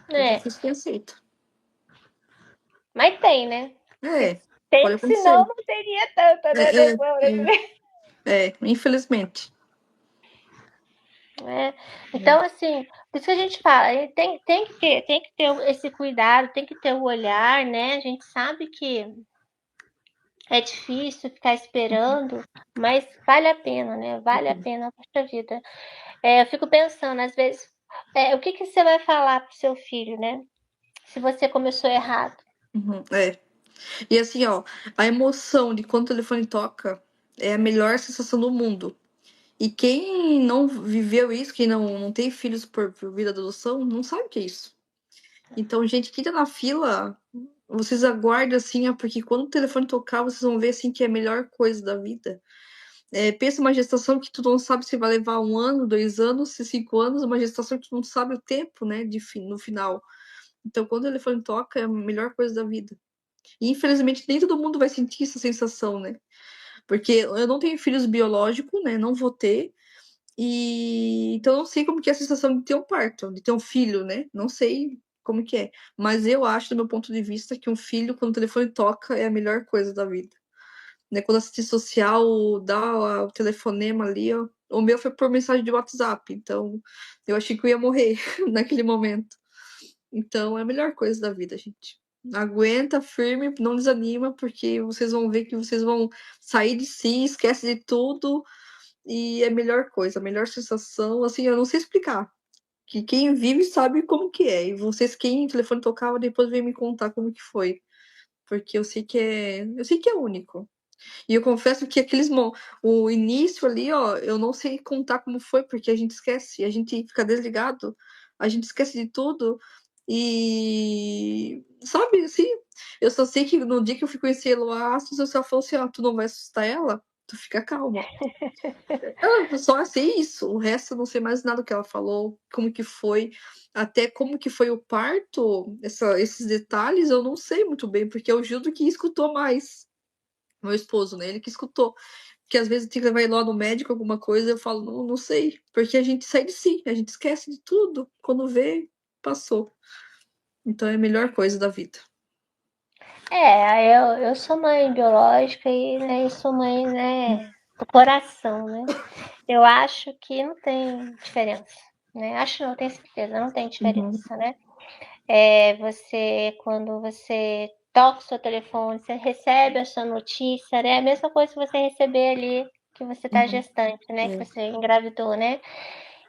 S2: É
S1: né?
S2: difícil que aceita.
S1: Mas tem, né?
S2: É, pode
S1: Tem, senão
S2: acontecer.
S1: não teria tanta né,
S2: É, é,
S1: adoção
S2: é,
S1: brasileira.
S2: infelizmente.
S1: Né?
S2: É.
S1: Então, assim, por isso que a gente fala, tem que ter esse cuidado, tem que ter o olhar, né? A gente sabe que é difícil ficar esperando, mas vale a pena, né? Vale a pena, poxa vida. Eu fico pensando, às vezes, o que, que você vai falar pro seu filho, né? Se você começou errado.
S2: Uhum, é. E assim, ó, a emoção de quando o telefone toca é a melhor sensação do mundo. E quem não viveu isso, quem não tem filhos por vida de adoção, não sabe o que é isso. Então, gente, quem tá na fila, vocês aguardem assim, ó, porque quando o telefone tocar, vocês vão ver assim que é a melhor coisa da vida. Pensa uma gestação que tu não sabe se vai levar 1 ano, 2 anos, se 5 anos, uma gestação que tu não sabe o tempo, né, no final. Então, quando o telefone toca, é a melhor coisa da vida. E, infelizmente, nem todo mundo vai sentir essa sensação, né? Porque eu não tenho filhos biológicos, né? Não vou ter. E então eu não sei como que é a sensação de ter um parto, de ter um filho, né? Não sei como que é. Mas eu acho, do meu ponto de vista, que um filho, quando o telefone toca, é a melhor coisa da vida. Né? Quando a assistente social dá o telefonema ali, ó. O meu foi por mensagem de WhatsApp, então eu achei que eu ia morrer naquele momento. Então é a melhor coisa da vida, gente. Aguenta firme, não desanima, porque vocês vão ver que vocês vão sair de si, esquece de tudo, e é a melhor coisa, a melhor sensação. Assim, eu não sei explicar. Que quem vive sabe como que é. E vocês, quem o telefone tocava, depois vem me contar como que foi. Porque eu sei que é único. E eu confesso que o início ali, ó, eu não sei contar como foi, porque a gente esquece, a gente fica desligado, a gente esquece de tudo. E sabe, assim, eu só sei que no dia que eu fui conhecer a Eloá, a assessora social falou assim, ó, tu não vai assustar ela? Tu fica calma. Eu só sei isso, o resto eu não sei mais nada que ela falou, como que foi, até como que foi o parto, esses detalhes eu não sei muito bem, porque é o Gildo que escutou mais meu esposo, né? Ele que escutou. Que às vezes tem que levar ele lá no médico, alguma coisa, eu falo, não, não sei. Porque a gente sai de si, a gente esquece de tudo. Quando vê, passou. Então é a melhor coisa da vida.
S1: Eu sou mãe biológica e né, sou mãe, né, do coração, né? Eu acho que não tem diferença, né? Acho não, tenho certeza, não tem
S2: Uhum,
S1: diferença, né? Quando você toca o seu telefone, você recebe a sua notícia, né? É a mesma coisa que você receber ali que você está
S2: uhum,
S1: gestante, né? Que
S2: é,
S1: você engravidou, né?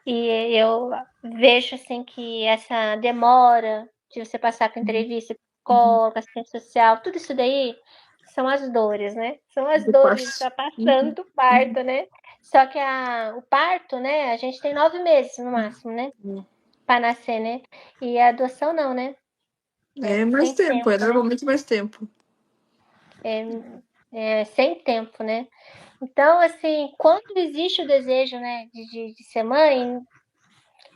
S1: E eu vejo assim que essa demora de você passar com
S2: uhum,
S1: entrevista,
S2: uhum,
S1: psicóloga, assistente social, tudo isso daí são as dores, né? São as
S2: Do
S1: dores de
S2: parto.
S1: estar passando do parto, né? Só que o parto, né? A gente tem 9 meses no máximo, né? Para nascer, né? E a adoção não, né?
S2: É mais
S1: Sem
S2: tempo, é
S1: tempo, né?
S2: normalmente mais tempo.
S1: É sem tempo, né? Então, assim, quando existe o desejo, né, de ser mãe,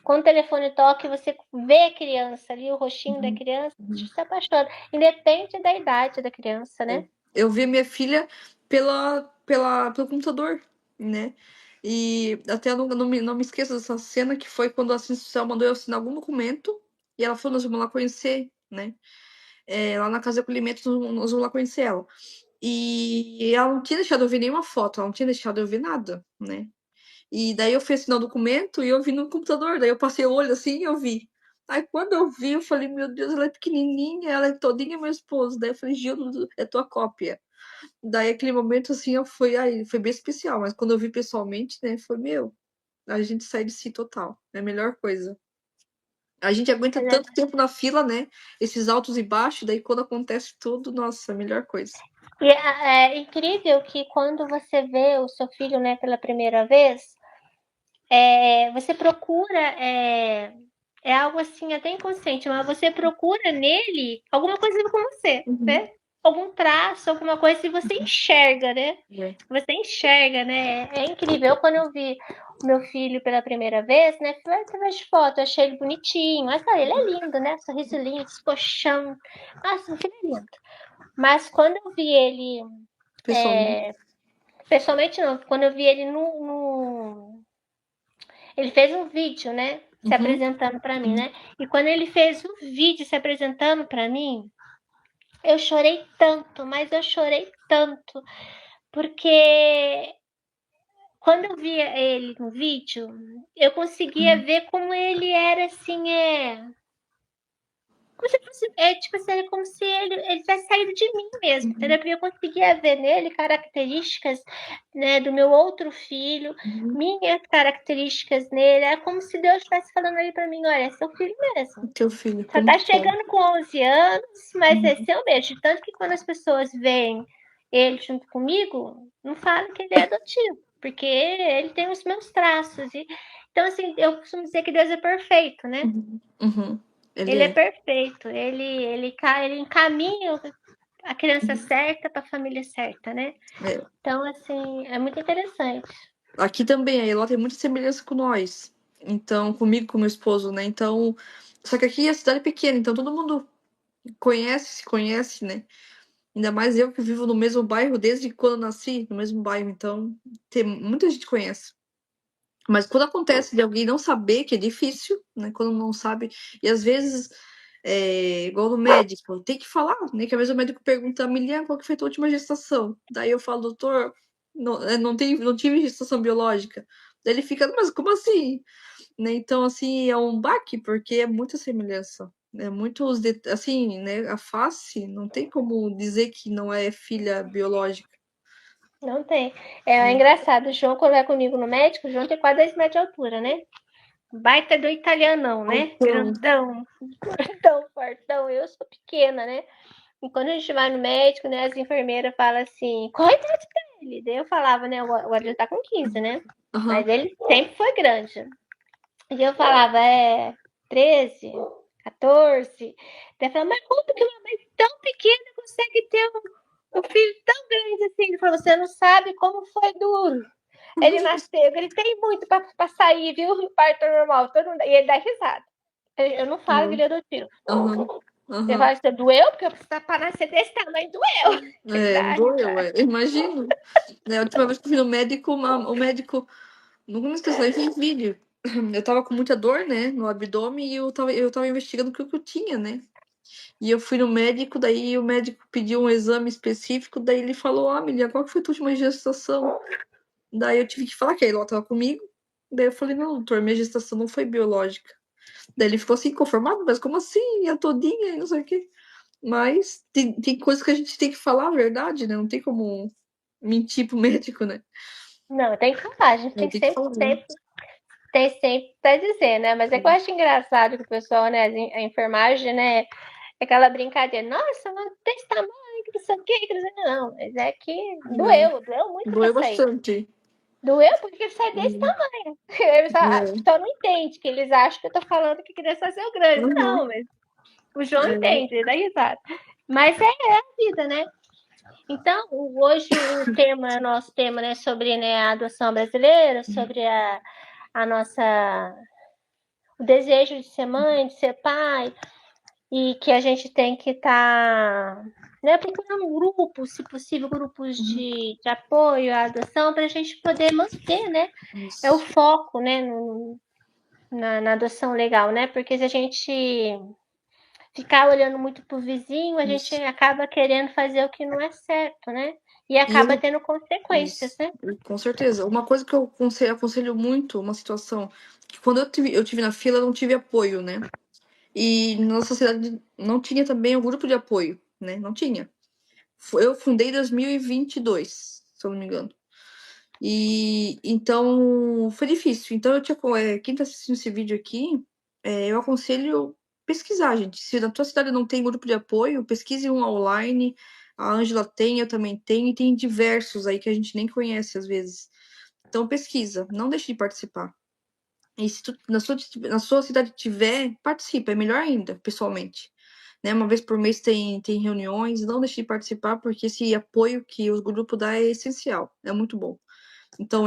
S1: quando o telefone toca e você vê a criança ali, o rostinho da criança, você se apaixona. Independe da idade da criança, né?
S2: Eu vi minha filha pelo computador, né? E até eu não me esqueço dessa cena que foi quando a assistente social mandou eu assinar algum documento e ela falou, nós vamos lá conhecer, né? Lá na casa de acolhimento, nós vamos lá conhecer ela. E ela não tinha deixado eu ver nenhuma foto, ela não tinha deixado eu ver nada, né? E daí eu fui assinar o documento e eu vi no computador, daí eu passei o olho assim e eu vi. Aí quando eu vi, eu falei, meu Deus, ela é pequenininha, ela é todinha meu esposo. Daí eu falei, Gil, é tua cópia. Daí aquele momento assim, foi bem especial, mas quando eu vi pessoalmente, né, foi meu. A gente sai de si total, é a melhor coisa. A gente aguenta tanto tempo na fila, né? Esses altos e baixos, daí quando acontece tudo, nossa, a melhor coisa.
S1: E é incrível que quando você vê o seu filho, né, pela primeira vez, você procura, é algo assim até inconsciente, mas você procura nele alguma coisa com você,
S2: Uhum.
S1: né? Algum traço, alguma coisa, e você enxerga, né?
S2: É.
S1: Você enxerga, né? É incrível. Eu, quando eu vi o meu filho pela primeira vez, né? Falei, através de foto, eu achei ele bonitinho. Mas, cara, ele é lindo, né? Sorriso lindo, esse colchão. Nossa, o filho é lindo. Mas quando eu vi ele
S2: Pessoalmente.
S1: pessoalmente, não. Quando eu vi ele ele fez um vídeo, né? Se
S2: Uhum.
S1: apresentando pra mim, né? E quando ele fez um vídeo se apresentando pra mim, eu chorei tanto, mas eu chorei tanto, porque quando eu via ele no vídeo, eu conseguia ver como ele era assim, como se fosse, tipo assim, é como se ele tivesse saído de mim mesmo, entendeu? Porque eu conseguia ver nele características, né, do meu outro filho,
S2: Uhum.
S1: minhas características nele. É como se Deus estivesse falando ali para mim: olha, é seu filho mesmo.
S2: Teu filho,
S1: Só
S2: como
S1: tá
S2: tu sabe?
S1: chegando com 11 anos, mas é
S2: Uhum.
S1: seu mesmo. Tanto que quando as pessoas veem ele junto comigo, não falam que ele é adotivo, porque ele tem os meus traços. Então, assim, eu costumo dizer que Deus é perfeito, né?
S2: Uhum. Uhum. Ele
S1: Ele é
S2: é.
S1: perfeito, ele encaminha a criança certa para a família certa, né?
S2: É.
S1: Então, assim, é muito interessante.
S2: Aqui também, a Eló tem muita semelhança com nós. Então, comigo, com meu esposo, né? Então, só que aqui a cidade é pequena, então todo mundo se conhece, né? Ainda mais eu que vivo no mesmo bairro desde quando eu nasci, no mesmo bairro, então muita gente conhece. Mas quando acontece de alguém não saber, que é difícil, né? Quando não sabe, e às vezes, igual no médico, tem que falar, né? Que às vezes o médico pergunta, Milian, qual que foi a tua última gestação? Daí eu falo, doutor, não tive gestação biológica. Daí ele fica, mas como assim? Né? Então, assim, é um baque, porque é muita semelhança. É muito, assim, né? A face, não tem como dizer que não é filha biológica.
S1: Não tem. É engraçado, o João, quando vai comigo no médico, o João tem quase 2 metros de altura, né? Baita do italianão, né?
S2: Então,
S1: Grandão, gordão, fortão. Eu sou pequena, né? E quando a gente vai no médico, né, as enfermeiras falam assim, qual a idade dele? Daí eu falava, né, o Adriano tá com 15, né? Mas
S2: aham.
S1: ele sempre foi grande. E eu falava, 13, 14. Daí eu falava, mas como que uma mãe tão pequena consegue ter um filho tão grande assim? Ele falou, você não sabe como foi duro. Ele nasceu, ele tem muito pra sair, viu? No parto normal. Todo mundo... E ele dá risada. Eu não falo que ele é adotivo.
S2: Aham,
S1: Você
S2: aham.
S1: fala, você doeu? Porque eu preciso para nascer desse tamanho, doeu. Ele
S2: É,
S1: dá
S2: doeu,
S1: risada.
S2: imagino. Né, a última vez que eu fui no médico, o médico, nunca me esqueço, ele fez vídeo. Eu tava com muita dor, né, no abdômen e eu tava investigando o que eu tinha, né. E eu fui no médico, daí o médico pediu um exame específico, daí ele falou, Milia, qual que foi a tua última gestação? Daí eu tive que falar que a Eló tava comigo. Daí eu falei, não, doutor, minha gestação não foi biológica. Daí ele ficou assim, conformado, mas como assim? A todinha e não sei o quê. Mas tem coisas que a gente tem que falar a verdade, né? Não tem como mentir pro médico, né?
S1: Não, tem que falar. A gente tem que
S2: Tem que
S1: sempre,
S2: falar, né?
S1: sempre, tem sempre pra dizer, né? Mas é que eu acho engraçado que o pessoal, né, a enfermagem, né, é aquela brincadeira. Nossa, mas desse tamanho. que não sei o que não sei o que. Não, mas é que
S2: É,
S1: doeu muito pra
S2: doeu
S1: sair.
S2: bastante.
S1: Doeu porque ele sai desse
S2: Uhum.
S1: tamanho. Eles
S2: É.
S1: só não entende, que eles acham que eu tô falando que criança nasceu grande.
S2: Uhum.
S1: Não, mas o João
S2: É.
S1: entende, ele dá risada. Mas é a vida, né? Então, hoje o tema, nosso tema, né, sobre, né, a adoção brasileira, sobre a nossa o desejo de ser mãe, de ser pai, e que a gente tem que estar, né, procurando grupos, se possível, grupos
S2: Uhum.
S1: de apoio à adoção, para a gente poder manter, né, é o
S2: Isso.
S1: foco, né, na adoção legal, né, porque se a gente ficar olhando muito pro vizinho, a gente
S2: Isso.
S1: acaba querendo fazer o que não é certo, né, e
S2: E
S1: acaba
S2: eu,
S1: tendo consequências,
S2: isso,
S1: né.
S2: com certeza. Uma coisa que eu aconselho muito, uma situação, que quando eu tive na fila, eu não tive apoio, né? E na nossa cidade não tinha também o grupo de apoio, né? Não tinha. Eu fundei em 2022, se eu não me engano. E então foi difícil. Então eu tinha, quem tá assistindo esse vídeo aqui, eu aconselho pesquisar, gente. Se na tua cidade não tem grupo de apoio, pesquise um online. A Ângela tem, eu também tenho, e tem diversos aí que a gente nem conhece às vezes. Então pesquisa, não deixe de participar. E se na sua cidade tiver, participa, é melhor ainda, pessoalmente. Né? Uma vez por mês tem reuniões, não deixe de participar, porque esse apoio que o grupo dá é essencial, é muito bom. Então,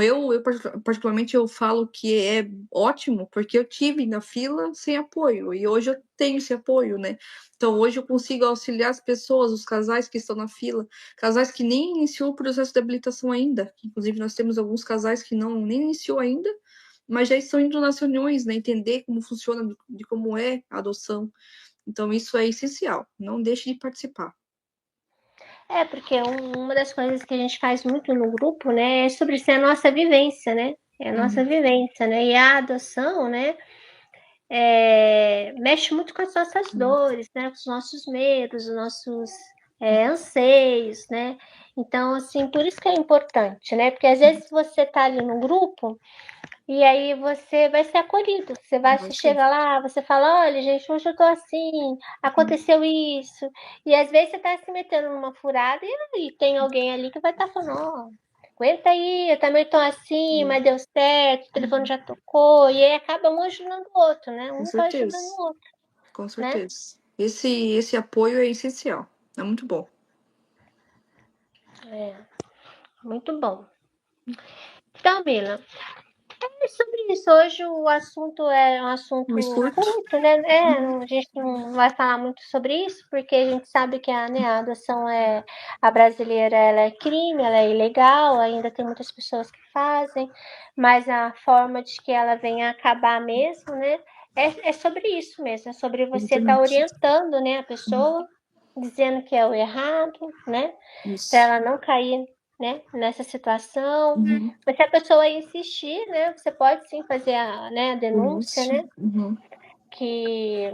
S2: particularmente, eu falo que é ótimo, porque eu tive na fila sem apoio, e hoje eu tenho esse apoio, né? Então, hoje eu consigo auxiliar as pessoas, os casais que estão na fila, casais que nem iniciou o processo de habilitação ainda. Inclusive, nós temos alguns casais que não nem iniciou ainda, mas já estão indo nas reuniões, né? Entender como funciona, de como é a adoção. Então, isso é essencial. Não deixe de participar.
S1: É, porque uma das coisas que a gente faz muito no grupo, né, é sobre ser a nossa vivência, né? É a nossa
S2: Uhum.
S1: vivência, né? E a adoção, né, mexe muito com as nossas
S2: Uhum.
S1: dores, né? Com os nossos medos, os nossos anseios, né? Então, assim, por isso que é importante, né? Porque às vezes você tá ali no grupo e aí você vai ser acolhido.
S2: Vai
S1: Você
S2: ser.
S1: chega lá, você fala, olha, gente, hoje eu tô assim, aconteceu isso. E às vezes você tá se metendo numa furada e aí tem alguém ali que vai estar falando, ó, aguenta aí, eu também tô assim,
S2: Uhum.
S1: mas deu certo, o telefone já tocou, e aí acaba um ajudando o outro, né?
S2: Com
S1: Um vai ajudando
S2: certeza.
S1: o outro,
S2: Com
S1: né?
S2: certeza. Esse apoio é essencial. É muito bom.
S1: É, muito bom. Então, Mila, é sobre isso. Hoje o assunto é um
S2: Mais
S1: assunto
S2: curto?
S1: curto, né?
S2: Uhum.
S1: A gente não vai falar muito sobre isso, porque a gente sabe que a adoção a brasileira ela é crime, ela é ilegal, ainda tem muitas pessoas que fazem, mas a forma de que ela venha acabar mesmo, né? É sobre isso mesmo, é sobre você estar
S2: Exatamente.
S1: orientando, né, a pessoa, dizendo que é o errado, né? Para
S2: Isso.
S1: ela não cair, né, nessa situação.
S2: Uhum.
S1: Mas se a pessoa insistir, né, você pode sim fazer a denúncia,
S2: Isso.
S1: né,
S2: Uhum.
S1: que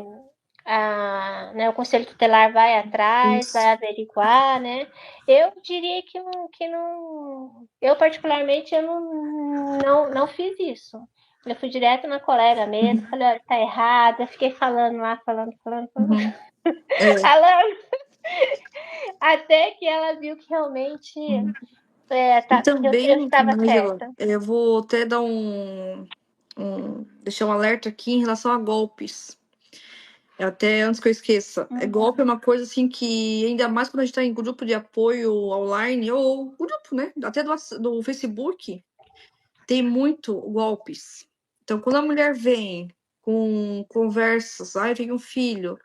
S1: o Conselho Tutelar vai atrás, vai
S2: Isso.
S1: averiguar, né. Eu diria que não, eu particularmente eu não fiz isso. Eu fui direto na colega mesmo,
S2: Uhum.
S1: falei, olha, tá errado, eu fiquei falando lá, falando,
S2: Uhum. É.
S1: falando, até que ela viu que realmente
S2: Uhum. E
S1: que eu
S2: também,
S1: estava
S2: Angela,
S1: certa.
S2: eu vou até dar deixar um alerta aqui em relação a golpes. Até antes que eu esqueça, golpe é uma coisa assim que, ainda mais quando a gente está em grupo de apoio online, ou grupo, né? Até do Facebook, tem muito golpes. Então, quando a mulher vem com conversas, ai, vem um filho,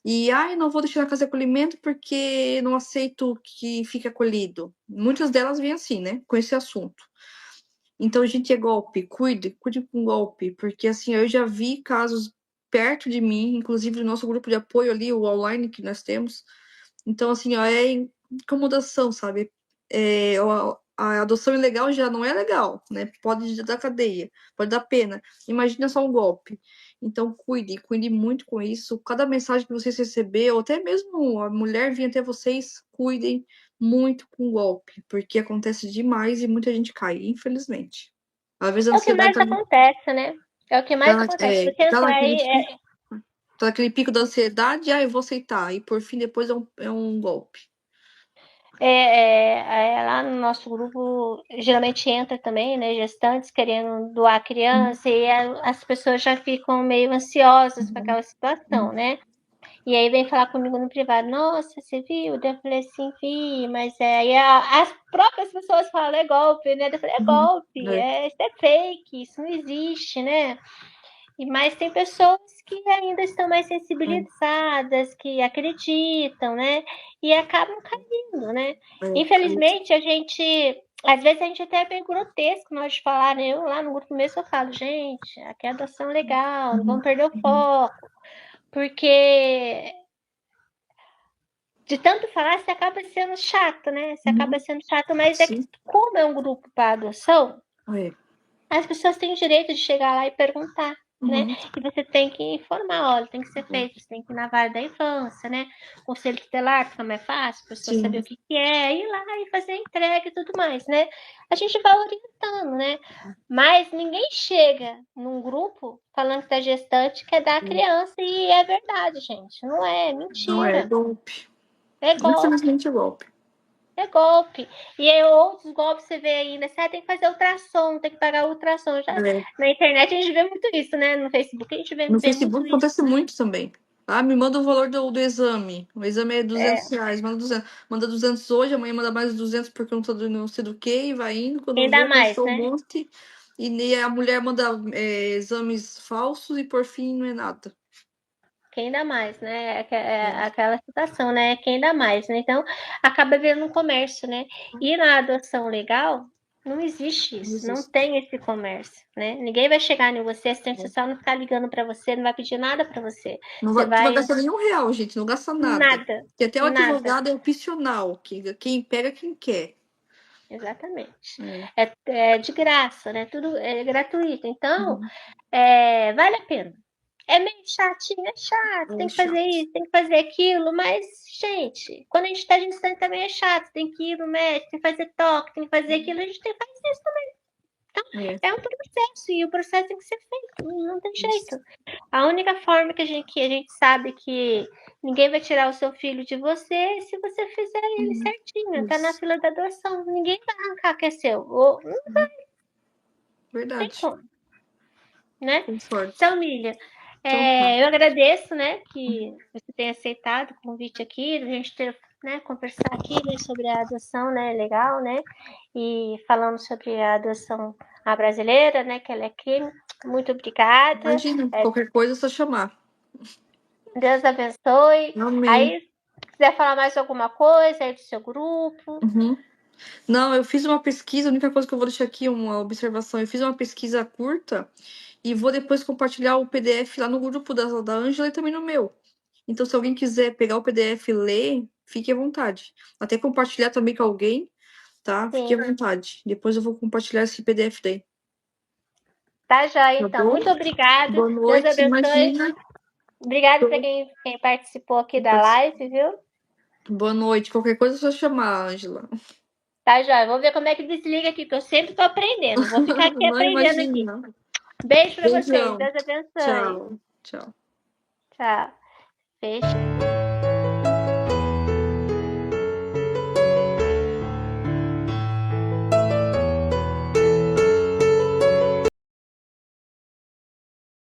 S2: e ai, não vou deixar na casa de acolhimento porque não aceito que fique acolhido. Muitas delas vêm assim, né? Com esse assunto. Então, gente, é golpe. Cuide com golpe, porque assim, eu já vi casos perto de mim, inclusive no nosso grupo de apoio ali, o online que nós temos. Então, assim, ó, é incomodação, sabe? A adoção ilegal já não é legal, né? Pode dar cadeia, pode dar pena. Imagina só um golpe. Então, cuide muito com isso. Cada mensagem que vocês receber, ou até mesmo a mulher vir até vocês, cuidem muito com golpe, porque acontece demais e muita gente cai, infelizmente. Às vezes a
S1: É o que
S2: ansiedade
S1: mais acontece, né? É o que mais acontece. Porque
S2: tá
S1: assim,
S2: naquele
S1: aí
S2: pico, tá naquele pico da ansiedade, ah, eu vou aceitar. E por fim, depois é um golpe.
S1: Lá no nosso grupo, geralmente entra também, né, gestantes querendo doar criança, e as pessoas já ficam meio ansiosas com aquela situação, né? E aí vem falar comigo no privado, nossa, você viu? Daí eu falei assim, vi, mas aí as próprias pessoas falam, é golpe, né? Eu falei, é golpe,
S2: É.
S1: isso é fake, isso não existe, né? Mas tem pessoas que ainda estão mais sensibilizadas, que acreditam, né? E acabam caindo, né? Infelizmente, às vezes a gente até é bem grotesco na hora de falar, né? Eu lá no grupo mesmo eu falo, gente, aqui é adoção legal, não vamos perder o foco. Porque de tanto falar, você acaba sendo chato, né? Você acaba sendo chato, mas é que como é um grupo para adoção, as pessoas têm o direito de chegar lá e perguntar, né? E você tem que informar, olha, tem que ser feito, você tem que ir na vara da infância, né? Conselho tutelar, fica mais fácil, a pessoa saber o que é, ir lá e fazer a entrega e tudo mais, né? A gente vai orientando, né? Mas ninguém chega num grupo falando que tá gestante quer dar a criança e é verdade, gente. Não é,
S2: Não é
S1: mentira.
S2: golpe.
S1: É golpe.
S2: Infelizmente é golpe.
S1: É golpe. E aí, outros golpes você vê ainda, você tem que fazer ultrassom, tem que pagar ultrassom. Já, na internet a gente vê muito isso, né? No Facebook a gente
S2: No
S1: vê muito
S2: Facebook
S1: isso.
S2: acontece muito também. Ah, me manda o valor do exame. O exame é R$ 200. Manda 200 hoje, amanhã manda mais 200 porque não tá do não sei do que, e vai indo. Quando
S1: Quem dá
S2: vê,
S1: mais,
S2: gastou um
S1: né?
S2: monte. E a mulher manda exames falsos e por fim não é nada.
S1: Quem dá mais, né? Aquela situação, né? Quem dá mais, né? Então, acaba virando um comércio, né? E na adoção legal, não existe
S2: Não
S1: isso, não
S2: existe.
S1: tem esse comércio, né? Ninguém vai chegar em você, assistente social não ficar ligando para você, não vai pedir nada para você.
S2: Não
S1: Você
S2: vai, tu vai
S1: vai
S2: gastar nenhum real, gente. Não gasta nada.
S1: nada,
S2: E até o
S1: nada.
S2: advogado é opcional. Que quem pega, quem quer.
S1: Exatamente.
S2: É.
S1: É de graça, né? Tudo é gratuito. Então,
S2: Uhum.
S1: vale a pena. É meio chatinho, é chato,
S2: É
S1: tem que fazer
S2: chato.
S1: isso, tem que fazer aquilo, mas, gente, quando a gente tá distante também é chato, tem que ir no médico, tem que fazer toque, tem que fazer aquilo, a gente tem que fazer isso também.
S2: É.
S1: É um processo, e o processo tem que ser feito, não tem
S2: Isso.
S1: jeito. A única forma que a gente sabe que ninguém vai tirar o seu filho de você é se você fizer ele certinho, tá na
S2: Isso.
S1: fila da adoção. Ninguém vai arrancar que é seu. Ou, não tem
S2: Verdade.
S1: como, né?
S2: Concordo.
S1: Então, Milha,
S2: Então tá.
S1: eu agradeço, né, que você tenha aceitado o convite aqui, a gente ter, né, conversar aqui, né, sobre a adoção, né, legal, né, e falando sobre a adoção brasileira, né, que ela é crime. Muito obrigada.
S2: Imagina, qualquer coisa é só chamar.
S1: Deus abençoe.
S2: Amém.
S1: Aí, se quiser falar mais alguma coisa aí do seu grupo.
S2: Uhum. Não, eu fiz uma pesquisa, a única coisa que eu vou deixar aqui, uma observação, eu fiz uma pesquisa curta e vou depois compartilhar o PDF lá no grupo da Ângela e também no meu. Então, se alguém quiser pegar o PDF e ler, fique à vontade. Até compartilhar também com alguém, tá? Fique à
S1: Sim.
S2: vontade. Depois eu vou compartilhar esse PDF daí.
S1: Tá joia,
S2: Tá
S1: então.
S2: bom?
S1: Muito obrigado.
S2: Boa
S1: Deus
S2: noite,
S1: abençoe.
S2: imagina.
S1: Obrigado para quem participou aqui da live, viu?
S2: Boa noite. Qualquer coisa é só chamar, Ângela.
S1: Tá, joia. Vou ver como é que desliga aqui, que eu sempre tô aprendendo. Vou ficar aqui
S2: Não
S1: aprendendo aqui.
S2: imagina.
S1: Beijo para vocês.
S2: Beijão.
S1: Deus abençoe.
S2: Tchau. Tchau.
S1: Tchau. Fecha.